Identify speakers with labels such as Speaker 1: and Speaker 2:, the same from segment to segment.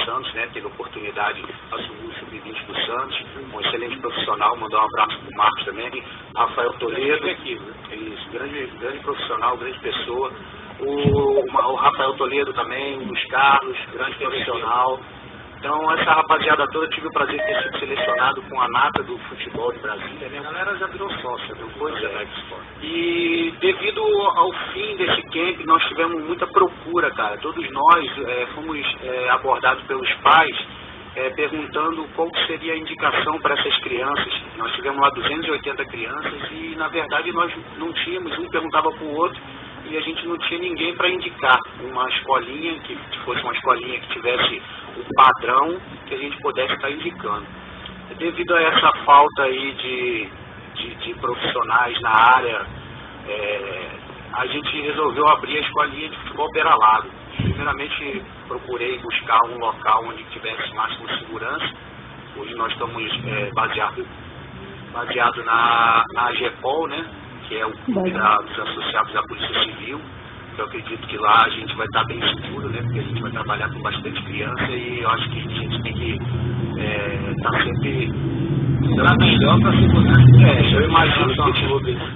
Speaker 1: Santos, né? Teve a oportunidade de assumir o Sub-20 do Santos, um excelente profissional, mandar um abraço pro Marcos também, Rafael Toledo, isso, grande profissional, grande pessoa, o Rafael Toledo também, o Luiz Carlos, grande profissional. Então, essa rapaziada toda, tive o prazer de ter sido selecionado com a nata do futebol de Brasília, né? A galera já virou sócia, viu? Pois é. E devido ao fim desse camp, nós tivemos muita procura, cara. Todos nós fomos abordados pelos pais, perguntando qual seria a indicação para essas crianças. Nós tivemos lá 280 crianças e, na verdade, nós não tínhamos, um perguntava para o outro, e a gente não tinha ninguém para indicar uma escolinha, que fosse uma escolinha que tivesse um padrão que a gente pudesse estar indicando. Devido a essa falta aí de profissionais na área, a gente resolveu abrir a escolinha de futebol Beira Lago. Primeiramente, procurei buscar um local onde tivesse máxima segurança. Hoje nós estamos baseado na AGEPOL, né? Que é o clube dos associados da Polícia Civil. Eu acredito que lá a gente vai estar bem seguro, né? Porque a gente vai trabalhar com bastante criança e eu acho que a gente tem que estar sempre melhor para segurar.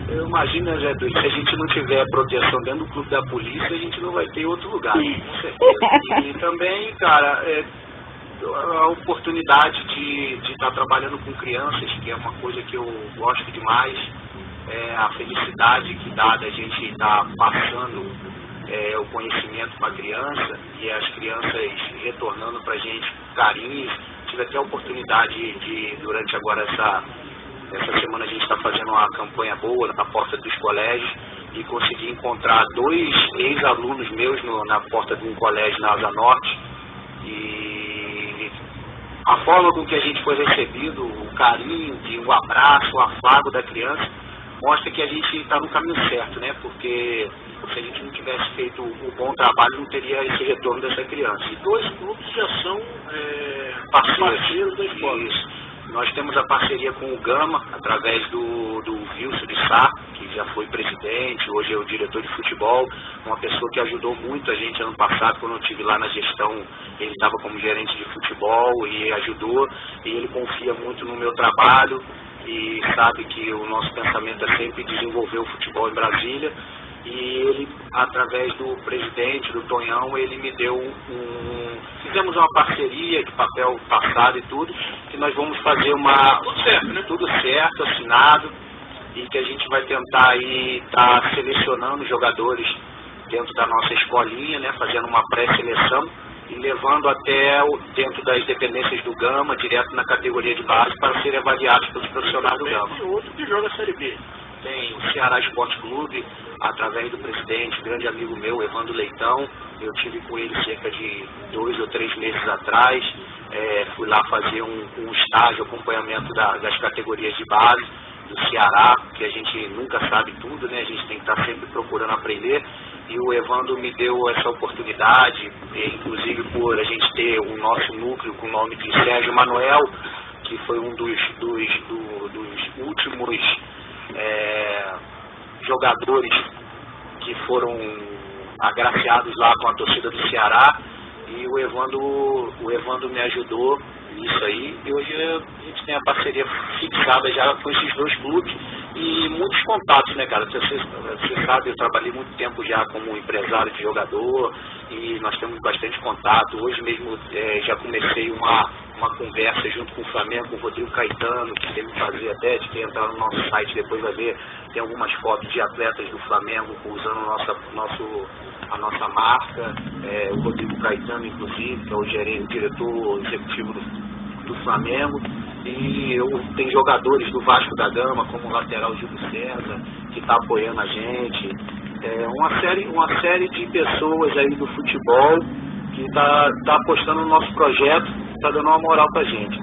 Speaker 1: Eu imagino, Zé Duque, se a gente não tiver proteção dentro do clube da polícia, a gente não vai ter outro lugar, com certeza. E também, cara, a oportunidade de estar trabalhando com crianças, que é uma coisa que eu gosto demais. A felicidade que dá da gente estar passando o conhecimento para a criança e as crianças retornando para a gente carinho. Tive até a oportunidade de, durante agora essa semana, a gente está fazendo uma campanha boa na porta dos colégios e consegui encontrar 2 ex-alunos meus na porta de um colégio na Asa Norte. E a forma com que a gente foi recebido, o carinho, o abraço, o afago da criança, mostra que a gente está no caminho certo, né? Porque se a gente não tivesse feito o bom trabalho, não teria esse retorno dessa criança.
Speaker 2: E 2 clubes já são parceiros da escola.
Speaker 1: Isso. Nós temos a parceria com o Gama, através do Wilson de Sá, que já foi presidente, hoje é o diretor de futebol, uma pessoa que ajudou muito a gente ano passado, quando eu estive lá na gestão, ele estava como gerente de futebol e ajudou, e ele confia muito no meu trabalho, e sabe que o nosso pensamento é sempre desenvolver o futebol em Brasília, e ele, através do presidente, do Tonhão, ele me deu fizemos uma parceria de papel passado e tudo, que nós vamos fazer tudo certo, assinado, e que a gente vai tentar aí estar selecionando jogadores dentro da nossa escolinha, né, fazendo uma pré-seleção, e levando até dentro das dependências do Gama, direto na categoria de base, para serem avaliados pelos profissionais do Gama.
Speaker 2: Tem outro que joga a Série B.
Speaker 1: Tem o Ceará Esporte Clube, através do presidente, grande amigo meu, Evandro Leitão. Eu tive com ele cerca de 2 ou 3 meses atrás. Fui lá fazer um estágio, acompanhamento das categorias de base do Ceará, que a gente nunca sabe tudo, né? A gente tem que estar sempre procurando aprender. E o Evandro me deu essa oportunidade, inclusive por a gente ter o nosso núcleo com o nome de Sérgio Manuel, que foi um dos últimos jogadores que foram agraciados lá com a torcida do Ceará, e o Evandro me ajudou nisso aí, e hoje a gente tem a parceria fixada já com esses 2 clubes e muitos contatos, né, cara? Você sabe, eu trabalhei muito tempo já como empresário de jogador e nós temos bastante contato. Hoje mesmo já comecei uma conversa junto com o Flamengo, com o Rodrigo Caetano, que teve que fazer até, de entrar no nosso site, depois vai ver, tem algumas fotos de atletas do Flamengo usando a nossa marca, o Rodrigo Caetano, inclusive, que é o diretor executivo do Flamengo, e tem jogadores do Vasco da Gama, como o lateral Júlio César, que está apoiando a gente, uma série de pessoas aí do futebol que está apostando no nosso projeto, está dando uma moral pra gente.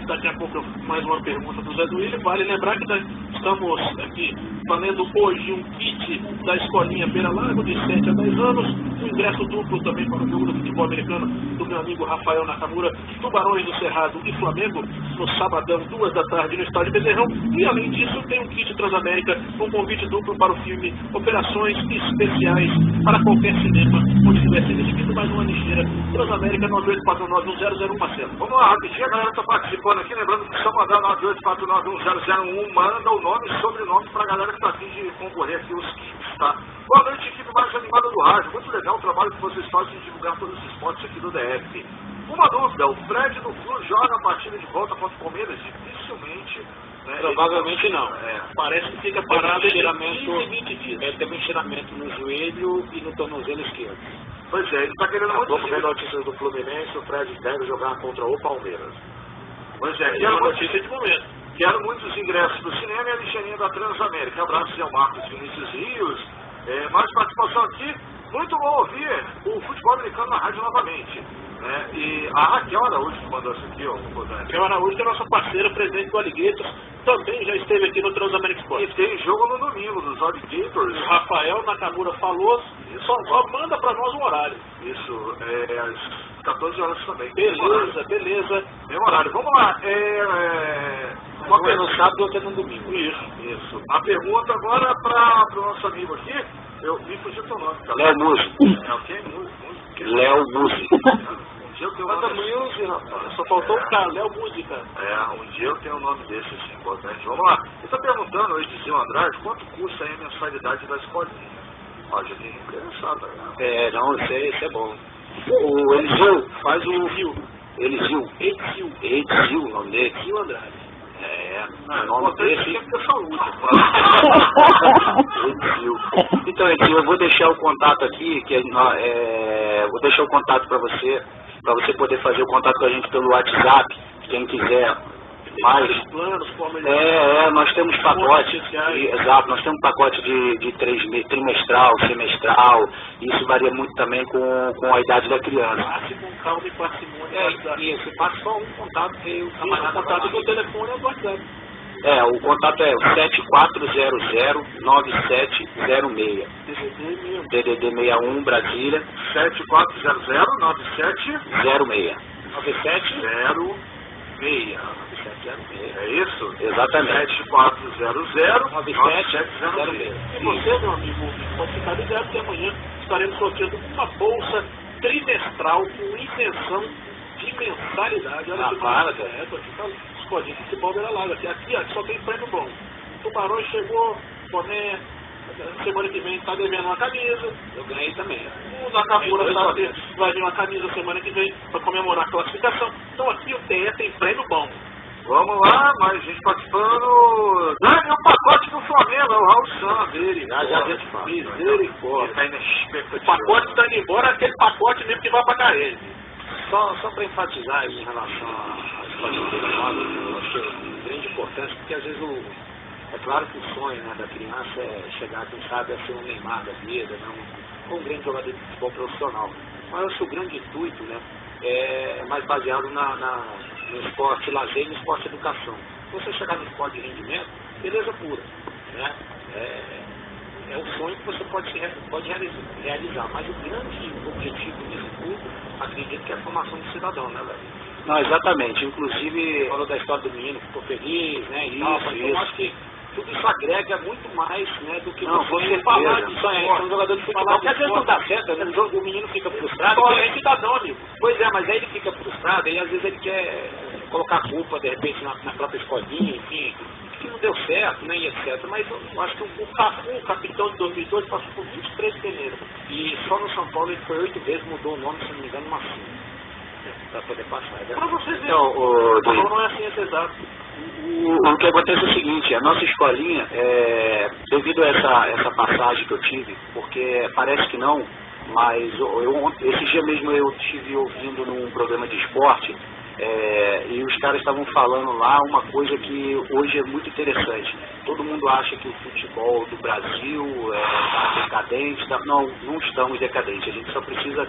Speaker 2: Daqui a pouco mais uma pergunta do Zé Duílio. Vale lembrar que estamos aqui
Speaker 3: valendo hoje um kit da escolinha Beira Lago, de 7 a 10 anos, um ingresso duplo também para o jogo do futebol americano do meu amigo Rafael Nakamura, Tubarões do Cerrado e Flamengo, no sabadão, 2 da tarde, no estádio Bezerrão. E além disso, tem um kit Transamérica, um convite duplo para o filme Operações Especiais para qualquer cinema, onde tiver sido exibido mais uma lixeira. Transamérica 98491001, Marcelo.
Speaker 1: Vamos lá, rapidinho, a galera está participando aqui, lembrando que só mandar 98491001, manda o nome e sobrenome para a galera que está afim de concorrer aqui os kits, tá? Boa noite, equipe mais animada do rádio. Muito legal o trabalho que vocês fazem de divulgar todos os esportes aqui do DF. Uma dúvida, o Fred do Flu joga a partida de volta contra o Palmeiras? Dificilmente. Né?
Speaker 2: Provavelmente não.
Speaker 3: Parece que fica parado entre 15 e 20 dias.
Speaker 2: Ele teve um estiramento no joelho e no tornozelo esquerdo.
Speaker 1: Pois é, ele está querendo muito.
Speaker 2: Vamos ver notícias do Fluminense, o Fred deve jogar contra o Palmeiras.
Speaker 1: Pois é,
Speaker 3: É uma notícia de momento.
Speaker 1: Quero muitos ingressos do cinema e a lixeirinha da Transamérica. Abraço, Zé Marcos Vinícius Rios. Mais participação aqui. Muito bom ouvir o futebol americano na rádio novamente. Né? E a Raquel Araújo que mandou isso aqui, ó.
Speaker 3: Raquel Araújo, que é nossa parceira, presidente do Alligators, também já esteve aqui no Transamérica Sport.
Speaker 1: E tem jogo no domingo dos Alligators.
Speaker 3: O Rafael Nakamura falou, só manda para nós um horário.
Speaker 1: Isso, às 14 horas também.
Speaker 3: Beleza.
Speaker 1: Meu horário. Vamos lá.
Speaker 2: Uma é no sábado e outra no domingo.
Speaker 1: Isso. A pergunta agora para o nosso amigo aqui. Eu me fugi o teu nome, tá?
Speaker 2: Léo Musi.
Speaker 1: É o quê?
Speaker 2: Léo Musi.
Speaker 1: Um dia eu tenho
Speaker 3: Manda Music, rapaz. Só faltou o cara, Léo Música.
Speaker 1: Um dia eu tenho um nome desse, assim, importante. Vamos lá. Ele está perguntando, o Edinho Andrade, quanto custa aí a mensalidade da escolinha? Ó, já tem interessado aí.
Speaker 2: Não, isso é bom. O Eliseu faz o Rio. Eliseu, o nome dele.
Speaker 3: Edinho Andrade.
Speaker 2: O nome desse.
Speaker 1: Tem que ter saúde.
Speaker 2: Então, Eliseu, eu vou deixar o contato aqui, vou deixar o contato para você poder fazer o contato com a gente pelo WhatsApp, quem quiser. Mas,
Speaker 3: planos,
Speaker 2: nós temos pacote, exato, nós temos pacote de trimestral, semestral, isso varia muito também com a idade da criança.
Speaker 3: Passe com calma e parcimônia.
Speaker 2: Isso, passe só um contato que o camarada
Speaker 3: o contato do telefone é o WhatsApp.
Speaker 2: O contato é o 7400-9706, DDD 61, Brasília,
Speaker 1: 7400-9706.
Speaker 2: 9706.
Speaker 1: É isso?
Speaker 2: Exatamente.
Speaker 1: 7400-9706.
Speaker 3: E você, meu amigo, pode ficar ligado que amanhã estaremos sorteando uma bolsa trimestral com isenção de mensalidade. Olha que maravilha. Tô aqui falando. Escolinha de futebol Beira Lago. Aqui só tem prêmio bom. Tubarões chegou, boné. Semana que vem está devendo uma camisa.
Speaker 2: Eu ganhei também.
Speaker 3: O Nakamura vai vir uma camisa semana que vem para comemorar a classificação. Então aqui o TE tem prêmio bom.
Speaker 1: Vamos lá, mais gente participando. Dani, o pacote do Flamengo, é o Raul Santos dele.
Speaker 3: Já misericórdia. O pacote está indo embora, aquele pacote mesmo que vai pagar ele.
Speaker 2: Só para enfatizar aí em relação à escolinha do Beira-Lago, eu achei de grande importância, porque às vezes é claro que o sonho, né, da criança é chegar, quem sabe, a ser um Neymar da vida, um grande jogador de futebol profissional. Mas eu acho que o grande intuito, né, é mais baseado no esporte lazer e no esporte educação. Se você chegar no esporte de rendimento, beleza pura, né? É um sonho que você pode realizar, mas o grande objetivo disso tudo, acredito que é a formação do cidadão, né, velho? Não, exatamente. Inclusive, falou da história do menino que ficou feliz, né? Eu acho que tudo isso agrega muito mais, né, do que você falar disso. Um jogador de futebol, porque às vezes não dá certo, né? O menino fica frustrado.
Speaker 3: É cidadão, amigo.
Speaker 2: Pois é, mas aí ele fica frustrado e às vezes ele quer colocar a culpa, de repente, na própria escolinha, enfim, que não deu certo, né, e etc. Mas eu acho que o Cafu, o capitão de 2002, passou por 23 peneiros. E só no São Paulo ele foi 8 vezes, mudou o nome, se não me engano, umas 5. Para poder passar.
Speaker 3: Para vocês verem,
Speaker 2: então,
Speaker 3: não é assim, é exato.
Speaker 2: O que acontece é o seguinte, a nossa escolinha, devido a essa passagem que eu tive, porque parece que não, mas esse dia mesmo eu estive ouvindo num programa de esporte, e os caras estavam falando lá uma coisa que hoje é muito interessante. Todo mundo acha que o futebol do Brasil está decadente. Não estamos decadentes. A gente só precisa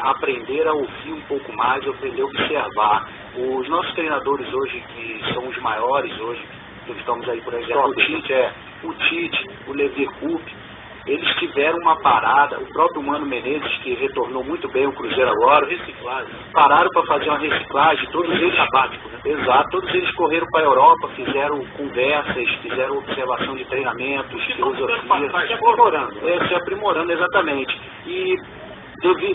Speaker 2: aprender a ouvir um pouco mais, aprender a observar. Os nossos treinadores hoje, que são os maiores hoje,
Speaker 1: estamos aí, por exemplo, o Tite, o Leverkusen, eles tiveram uma parada, o próprio Mano Menezes, que retornou muito bem o Cruzeiro agora, pararam para fazer uma reciclagem, todos eles sabático, né? Exato, todos eles correram para a Europa, fizeram conversas, fizeram observação de treinamentos, filosofia, se aprimorando, exatamente. E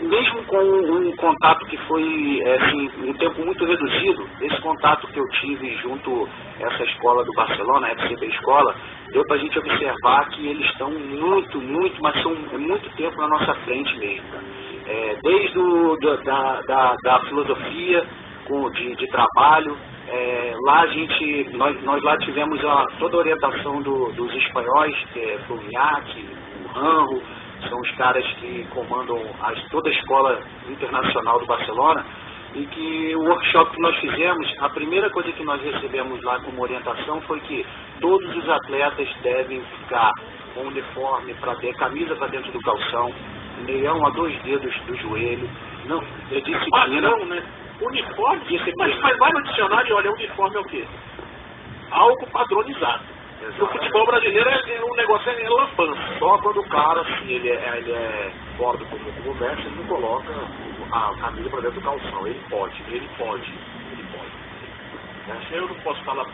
Speaker 1: mesmo com um contato que foi assim, um tempo muito reduzido, esse contato que eu tive junto a essa escola do Barcelona, a FCB Escola, deu para a gente observar que eles estão mas são muito tempo na nossa frente mesmo. Desde da filosofia de trabalho, lá nós lá tivemos toda a orientação dos espanhóis, Fluminhaque, o Ranro, são os caras que comandam toda a escola internacional do Barcelona, e que o workshop que nós fizemos, a primeira coisa que nós recebemos lá como orientação foi que todos os atletas devem ficar com uniforme para ter camisa para dentro do calção, meião a 2 dedos do joelho, não, é disciplina.
Speaker 3: Não, né? Uniforme? Mas vai no dicionário e olha, uniforme é o quê? Algo padronizado. No futebol brasileiro o negócio é lampança.
Speaker 2: Só quando o cara, se ele é gordo como mestre, ele não coloca a camisa para dentro do calção. Ele pode.
Speaker 3: Eu não posso falar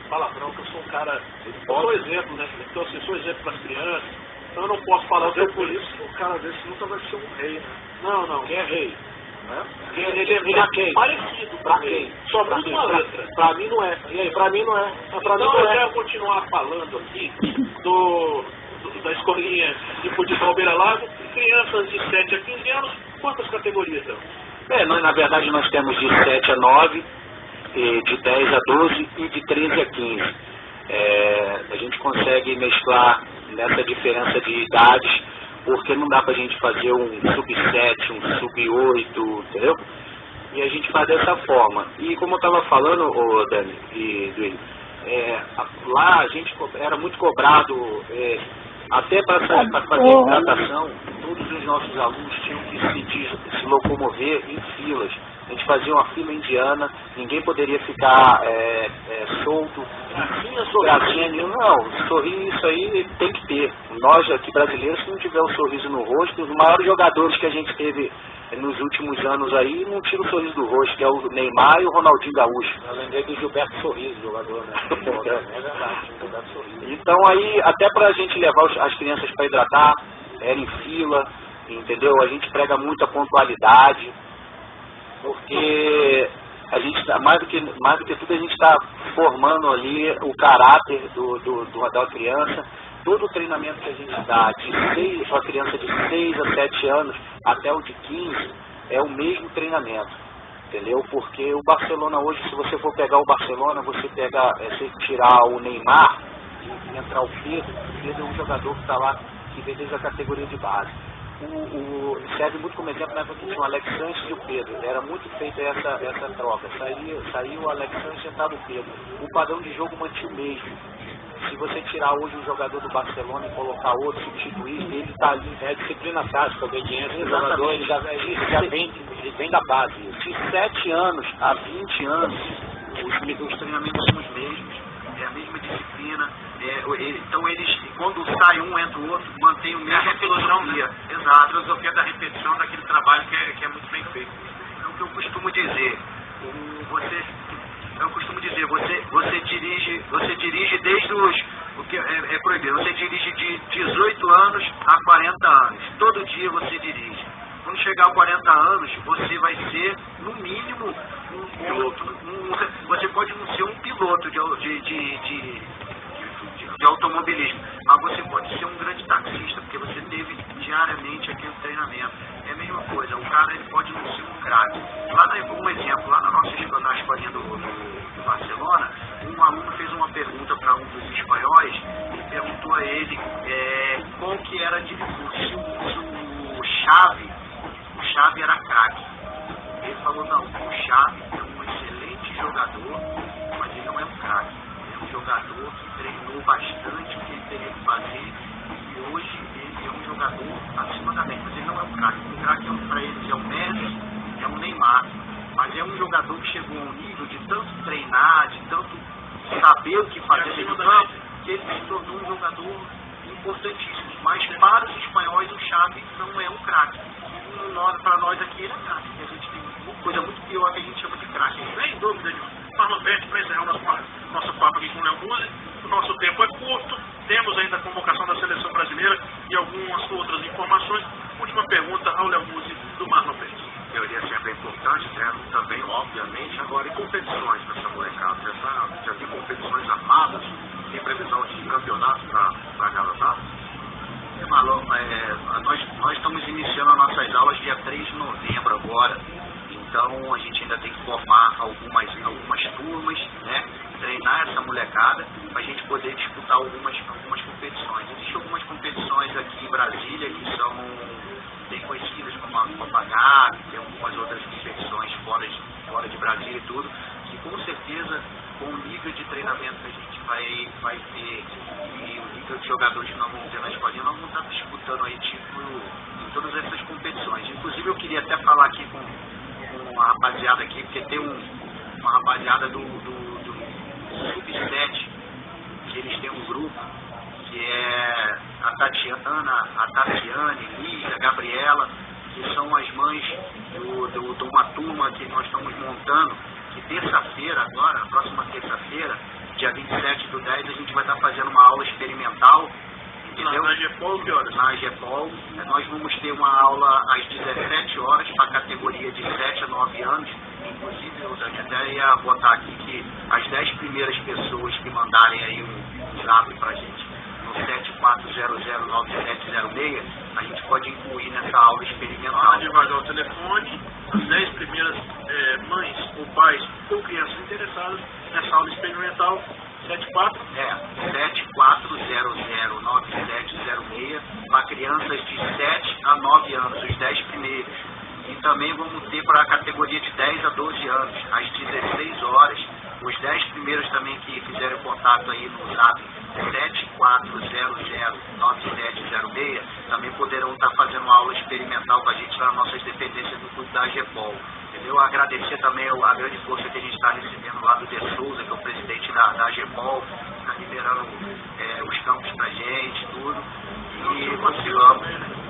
Speaker 3: palavrão, porque eu sou um cara. Eu sou exemplo, né? Então, assim, sou exemplo para as crianças. Então eu não posso falar o que por isso.
Speaker 2: O cara desse nunca vai ser um rei, né?
Speaker 3: Não.
Speaker 2: Quem é rei?
Speaker 3: Ele é parecido.
Speaker 2: Pra quem?
Speaker 3: Só muda uma letra.
Speaker 2: Pra mim não é. E aí, pra mim não é.
Speaker 3: Então eu quero continuar falando aqui da escolinha de futebol Beira Lago, crianças de 7 a 15 anos, quantas categorias são?
Speaker 1: Na verdade nós temos de 7 a 9, de 10 a 12 e de 13 a 15. A gente consegue mesclar nessa diferença de idades, porque não dá pra gente fazer um sub-7, um sub-8, entendeu? E a gente faz dessa forma. E como eu estava falando, Dani e Duílio, lá a gente era muito cobrado, até para fazer hidratação, todos os nossos alunos tinham que se locomover em filas. A gente fazia uma fila indiana, ninguém poderia ficar solto, gracinha nenhuma. Não, sorriso aí tem que ter. Nós aqui brasileiros, se não tiver o sorriso no rosto, os maiores jogadores que a gente teve nos últimos anos aí, não tira o sorriso do rosto, que é o Neymar e o Ronaldinho Gaúcho.
Speaker 2: Eu lembrei do Gilberto Sorriso, jogador, né? É verdade, Gilberto Sorriso.
Speaker 1: Então aí, até pra gente levar as crianças para hidratar, era em fila, entendeu? A gente prega muito a pontualidade, porque a gente mais do que tudo a gente está formando ali o caráter da criança. Todo o treinamento que a gente dá a criança de 6 a 7 anos até o de 15 é o mesmo treinamento, entendeu? Porque o Barcelona hoje, se você for pegar o Barcelona, você tirar o Neymar e entrar o Pedro é um jogador que está lá, que vem desde a categoria de base. Serve muito como exemplo na época que tinha o Alex Sanches e o Pedro. Era muito feita essa troca. Saiu o Alex Sanches e entrava o Pedro. O padrão de jogo mantinha o mesmo. Se você tirar hoje um jogador do Barcelona e colocar outro, substituir, ele está ali.
Speaker 2: É disciplina tática, obediência. O jogador ele já vem da base.
Speaker 1: De 7 anos a 20 anos, os treinamentos são os mesmos. É a mesma disciplina. Então eles, quando sai um, entra o outro, mantém o mesmo.
Speaker 4: A filosofia. Exato. A filosofia da repetição daquele trabalho que é muito bem feito.
Speaker 1: É o que eu costumo dizer. Você dirige desde o que é proibido. Você dirige de 18 anos a 40 anos. Todo dia você dirige. Quando chegar a 40 anos, você vai ser, no mínimo, um piloto. Você pode não ser um piloto de automobilismo, mas você pode ser um grande taxista, porque você teve diariamente aquele treinamento. É a mesma coisa, o cara ele pode não ser um craque. Um exemplo, lá na escolinha do Barcelona, um aluno fez uma pergunta para um dos espanhóis e perguntou a ele qual que era se o Xavi era craque. Ele falou, não, o Xavi é um excelente jogador, mas ele não é um craque. É um jogador que treinou bastante o que ele teria que fazer e hoje ele é um jogador acima da média, mas ele não é um craque. O craque para eles é o Messi, é o Neymar, mas é um jogador que chegou a um nível de tanto treinar, de tanto saber o que fazer dentro do campo, que ele se tornou um jogador importantíssimo. Mas para os espanhóis o Xavi não é um craque. Para nós aqui ele é craque. A gente tem uma coisa muito pior que a gente chama de craque.
Speaker 3: Sem dúvida nenhuma. Marlon Pérez, para encerrar o nosso papo aqui com o Léo Muzi, o nosso tempo é curto, temos ainda a convocação da seleção brasileira e algumas outras informações. Última pergunta ao Léo Muzi do Marlon Pérez.
Speaker 1: Teoria sempre é importante, também, obviamente, agora em competições dessa molecada. Já tem competições armadas, tem previsão de campeonato para garotada. Nós estamos iniciando as nossas aulas dia 3 de novembro agora, então a gente ainda tem que formar algumas turmas, né? Treinar essa molecada para a gente poder disputar algumas competições. Existem algumas competições aqui em Brasília que são bem conhecidas como a Copa Gávea, tem algumas outras competições fora de Brasília e tudo, que com certeza com o nível de treinamento que a gente vai ter e o nível de jogadores que nós vamos ter na escolinha, nós vamos estar disputando aí título em todas essas competições. Inclusive eu queria até falar aqui com uma rapaziada aqui, porque tem uma rapaziada do Sub-7, que eles têm um grupo, que é a Tatiana, a Tatiane, Lígia, a Gabriela, que são as mães de uma turma que nós estamos montando, que terça-feira agora, na próxima terça-feira, dia 27/10, a gente vai estar fazendo uma aula experimental. Entendeu?
Speaker 3: Na GEPOL, que horas?
Speaker 1: Na GEPOL, nós vamos ter uma aula às 17 horas para a categoria de 7 a 9 anos. Inclusive, eu até ia botar aqui que as 10 primeiras pessoas que mandarem aí um zap para a gente no 74009706, a gente pode incluir nessa aula experimental.
Speaker 3: Devagar o telefone, as 10 primeiras mães ou pais ou crianças interessadas nessa aula experimental.
Speaker 1: 74009706 para crianças de 7 a 9 anos, os 10 primeiros. E também vamos ter para a categoria de 10 a 12 anos, às 16 horas. Os 10 primeiros também que fizeram contato aí no zap 74009706 também poderão estar fazendo uma aula experimental com a gente nas nossas dependências do clube da GEPOL. Entendeu? Agradecer também a grande força que a gente está recebendo lá do De Souza, que é o presidente da GEPOL, que está liberando os campos pra gente, tudo. E vacilamos.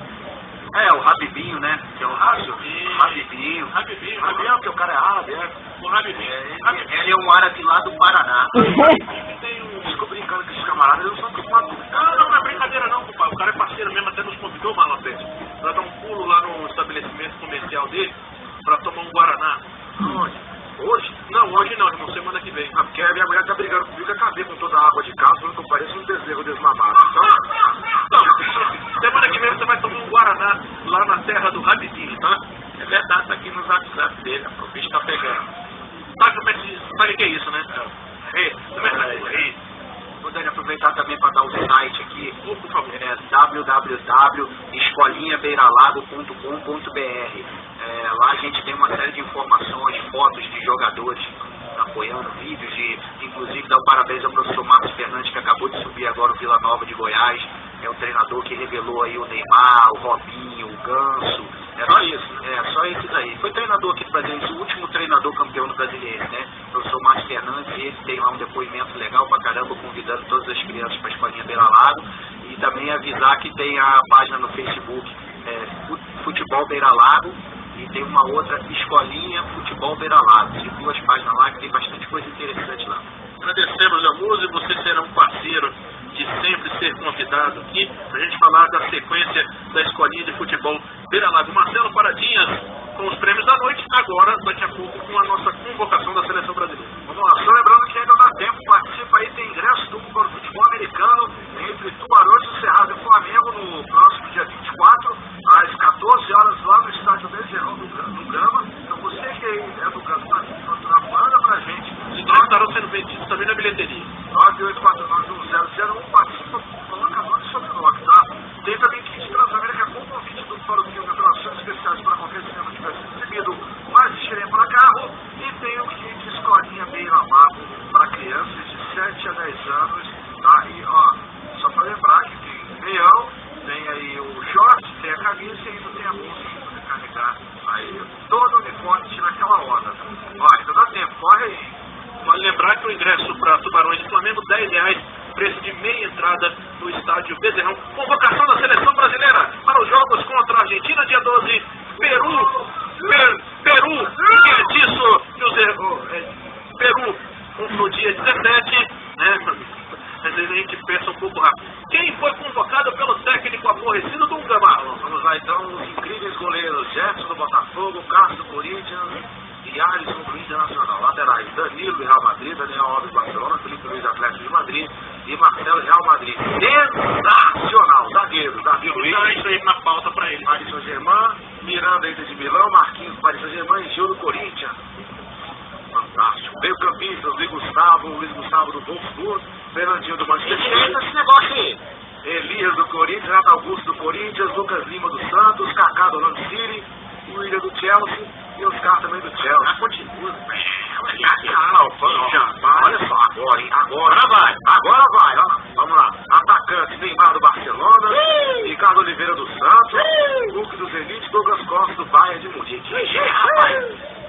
Speaker 1: O Rabibinho, né? Que é o Rabibinho, porque o cara é árabe,
Speaker 3: O Rabibinho.
Speaker 1: Ele é um árabe lá do Paraná.
Speaker 3: Ficou brincando com esses camaradas, eles não são preocupados. Não é brincadeira não, compadre. O cara é parceiro mesmo, até nos convidou, Marlon Pérez, pra dar um pulo lá no estabelecimento comercial dele, pra tomar um Guaraná. Hoje? Não, hoje não, irmão, semana que vem.
Speaker 2: Porque a minha mulher tá brigando comigo, acabei com toda a água de casa, falando que eu pareço um bezerro desmamado.
Speaker 3: Então, semana que vem você vai tomar um Guaraná lá na terra do Rabibinho, tá?
Speaker 1: É verdade, tá aqui no WhatsApp dele, o bicho tá pegando.
Speaker 3: Sabe o que é isso, né?
Speaker 1: Poderia aproveitar também para dar o site aqui,
Speaker 3: por favor.
Speaker 1: www.escolinhabeiralago.com.br. Lá a gente tem uma série de informações, fotos de jogadores apoiando, vídeos, inclusive dar um parabéns ao professor Marcos Fernandes, que acabou de subir agora o Vila Nova de Goiás. É o treinador que revelou aí o Neymar, o Robinho, o Ganso. Só isso. Só isso daí. Foi treinador aqui do Brasil, o último treinador campeão do Brasileiro, né? O professor Marcos Fernandes, ele tem lá um depoimento legal pra caramba, convidando todas as crianças para a Escolinha Beira Lago. E também avisar que tem a página no Facebook, Futebol Beira Lago, e tem uma outra, Escolinha Futebol Beira Lago. Tem 2 páginas lá que tem bastante coisa interessante lá.
Speaker 3: Agradecemos a música, você será um parceiro de sempre ser convidado aqui pra gente falar da sequência da Escolinha de Futebol Beira Lago. Marcelo Paradinhas com os prêmios da noite, agora daqui a pouco com a nossa convocação da Seleção Brasileira.
Speaker 2: Vamos lá, só lembrando que ainda dá tempo, participa aí, tem ingresso do futebol americano entre Tubarões do Cerrado e Flamengo no próximo dia 24, às 14 horas lá no estádio Bezerrão do Gama. Então você que é do Gama, manda pra gente.
Speaker 3: Os ingressos estarão sendo vendidos também na bilheteria.
Speaker 2: 984910001, participa, coloca nome e sobrenome, tá? Tem também kit Transamérica com convite do Fórum de Atrações Especiais para qualquer cinema que tivesse recebido, mais estirem para carro, e tem o kit Escolinha Beira Lago para crianças de 7 a 10 anos, tá? E só para lembrar que tem meião, tem aí o short, tem a camisa e ainda tem a bolsa para poder carregar aí todo o uniforme naquela onda. Ainda dá tempo, corre aí.
Speaker 3: Vale lembrar que o ingresso para Tubarões R$10, preço de meia entrada no estádio Bezerrão. Convocação da seleção brasileira para os jogos contra a Argentina, dia 12, Peru, que é disso, Peru no dia 17, né? Às vezes a gente pensa um pouco rápido. Quem foi convocado pelo técnico aborrecido do Marlon?
Speaker 1: Vamos lá então, os incríveis goleiros Jefferson do Botafogo, Cássio do Corinthians e Alisson do Internacional. Laterais, Danilo do Real Madrid, Daniel Alves do Barcelona, Felipe Luiz Atlético de Madrid e Marcelo Real Madrid. Sensacional! Zagueiro, Davi Luiz.
Speaker 3: Então é isso aí na pauta para ele.
Speaker 1: Paris Saint-Germain, Miranda Inter de Milão, Marquinhos Paris Saint-Germain e Gil do Corinthians. Fantástico. Meio campista, Luiz Gustavo do Wolfsburg, Fernandinho do Manchester City.
Speaker 2: Esse negócio aí.
Speaker 1: Elias do Corinthians, Renato Augusto do Corinthians, Lucas Lima do Santos, Kaká do Orlando City, William do Chelsea e Oscar também do Chelsea.
Speaker 2: Continua.
Speaker 1: Olha só, agora, hein? Agora vai. Ó. Vamos lá. Atacante, Neymar do Barcelona, Ricardo Oliveira do Santos, Hulk do Zenit, Douglas Costa do Bayern de Munique.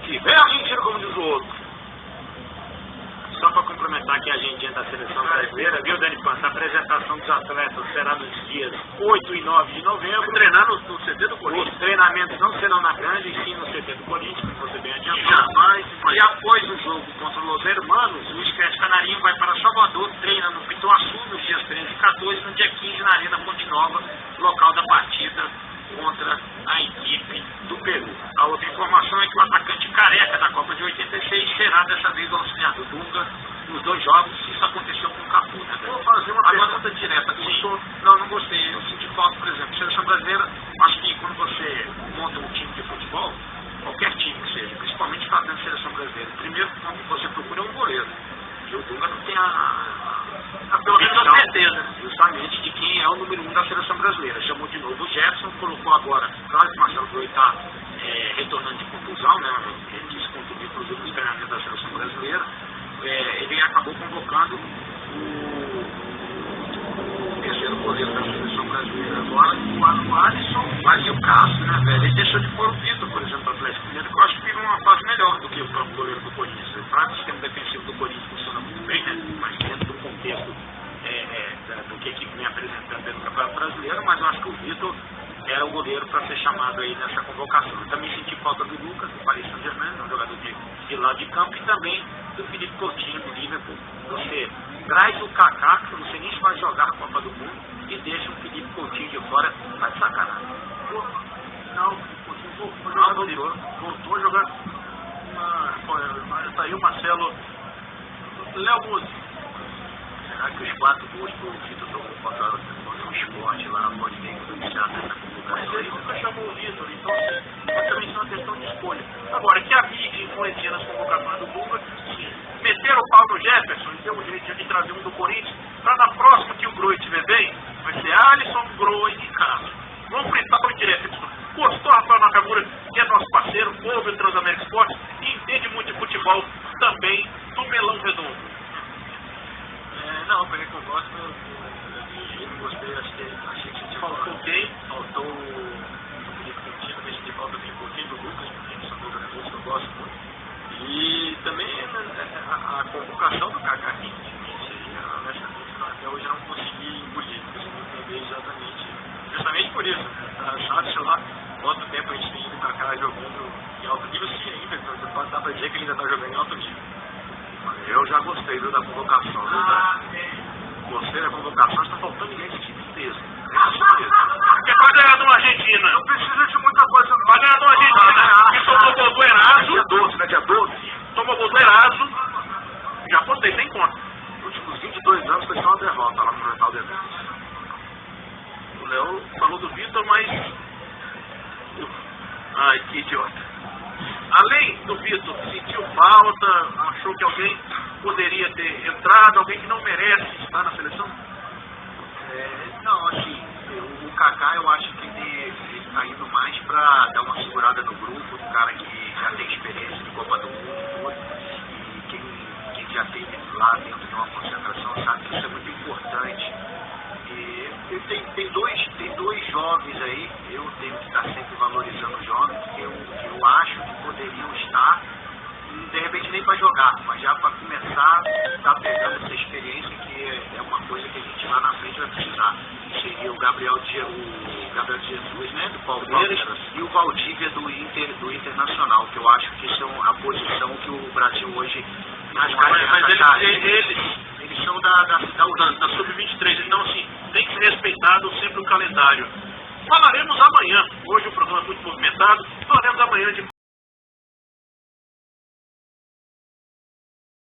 Speaker 1: Que vem argentino, como diz o outro.
Speaker 2: Só para complementar aqui a agendinha da seleção brasileira, viu, Dani Pança? A apresentação dos atletas será nos dias 8 e 9 de novembro.
Speaker 3: Treinando no CT do Corinthians.
Speaker 2: Os treinamentos não serão na Grande, e sim no CT do Corinthians, como você bem adiantou.
Speaker 3: Jamais.
Speaker 2: E após o jogo contra os Hermanos, o Esquete Canarinho vai para Salvador, treina no Pituaçu nos dias 13 e 14, no dia 15 na Arena Fonte Nova, local da partida contra a equipe do Peru. A outra informação é que o atacante Careca da Copa de 86 será dessa vez o auxiliar do Dunga nos 2 jogos. Isso aconteceu com o Cafu, né?
Speaker 3: Vou fazer uma pergunta direta.
Speaker 2: Gostou? Não gostei. Eu senti falta, por exemplo, seleção brasileira. Acho que quando você monta um time de futebol, qualquer time que seja, principalmente tratando de seleção brasileira, primeiro que você procura é um goleiro. E o Dunga não tem pelo menos a certeza, justamente, de quem é o número 1 da seleção brasileira. Chamou de novo o Jefferson, colocou agora, claro que o Marcelo Groi está retornando de contusão, né? Ele disse contundido inclusive nos treinamentos da seleção brasileira. Ele acabou convocando o terceiro goleiro da seleção brasileira agora, o Alisson, mas e o Cássio, né, velho? Ele deixou de pôr o Vitor, por exemplo, para o Atlético Mineiro, que eu acho que teve uma fase melhor do que o próprio goleiro do Corinthians. O sistema defensivo do Corinthians funciona muito bem, né? Mas dentro do contexto do que a equipe vem apresentando dentro do Campeonato Brasileiro, mas eu acho que o Vitor era o goleiro para ser chamado aí nessa convocação. Eu também senti falta do Lucas, do Paris Saint-Germain, um jogador de lado de campo, e também do Felipe Coutinho, do Liverpool. Você traz o Kaká, que você nem vai jogar a Copa do Mundo, e deixa o Felipe Coutinho de fora, tá de sacanagem.
Speaker 3: Não, o Coutinho voltou a jogar. Tá aí o Marcelo. Léo Muzi.
Speaker 1: Será que os 4 gols que o Vitor tomou contra o Esporte lá pode ter influenciado nessa convocação?
Speaker 3: Mas ele nunca chamou o Vitor, então também é uma questão de escolha. Agora, que a mídia influencia nas convocações do Dunga, meter o pau no Jefferson e ter um jeito de trazer um do Corinthians, para na próxima que o Groi estiver bem, vai ser Alisson, Groi e Cássio. Vamos fritar para direto. Gostou, Rafael Nakamura, que é nosso parceiro, ouve o Transamérica Esporte e entende muito de futebol também do Melão Redondo.
Speaker 1: Não, peguei que eu gosto, eu não gostei, achei que tinha
Speaker 3: faltou quem?
Speaker 1: Faltou o Felipe Coutinho, também senti falta do Coutinho, do Lucas, porque são 2 jogadores que eu gosto muito. E também a convocação do Kaká, até hoje eu não consegui engolir, porque eu não entendi exatamente. Justamente por isso, sabe, sei lá, quanto tempo a gente tem ido o Kaká jogando em alto nível, sim, ainda, dá pra dizer que ele ainda tá jogando em alto nível. Eu já gostei da convocação, gostei da convocação, está faltando ninguém de time mesmo.
Speaker 3: Porque vai ganhar de uma Argentina.
Speaker 1: Não precisa de muita coisa.
Speaker 3: Vai ganhar de uma Argentina. Que tomou gol do Eraso.
Speaker 1: Dia 12, né? Dia 12.
Speaker 3: Tomou gol do Eraso. Já postei, sem conta.
Speaker 1: Nos últimos 22 anos foi só uma derrota lá no Natal de Eventos.
Speaker 3: O Léo falou do Vitor, mas... Ai, que idiota. Além do Vitor, sentiu falta, achou que alguém poderia ter entrado, alguém que não merece estar na seleção?
Speaker 1: Não, assim, o Kaká eu acho que ele está indo mais para dar uma segurada no grupo, um cara que já tem experiência de Copa do Mundo e quem já teve lá dentro de uma concentração sabe que isso é muito importante. E tem dois jovens aí, eu tenho que estar sempre valorizando os jovens, que eu acho que poderiam estar, de repente
Speaker 4: nem para jogar, mas já para começar, tá pegando essa experiência que é uma coisa que a gente lá na frente vai precisar. Seria o Gabriel Jesus, né, do Palmeiras, e o Valdívia do Internacional, que eu acho que são a posição que o Brasil hoje... Mas eles são da Sub-23, então assim, tem que ser respeitado sempre o calendário. Falaremos amanhã, hoje o programa é muito movimentado, falaremos amanhã de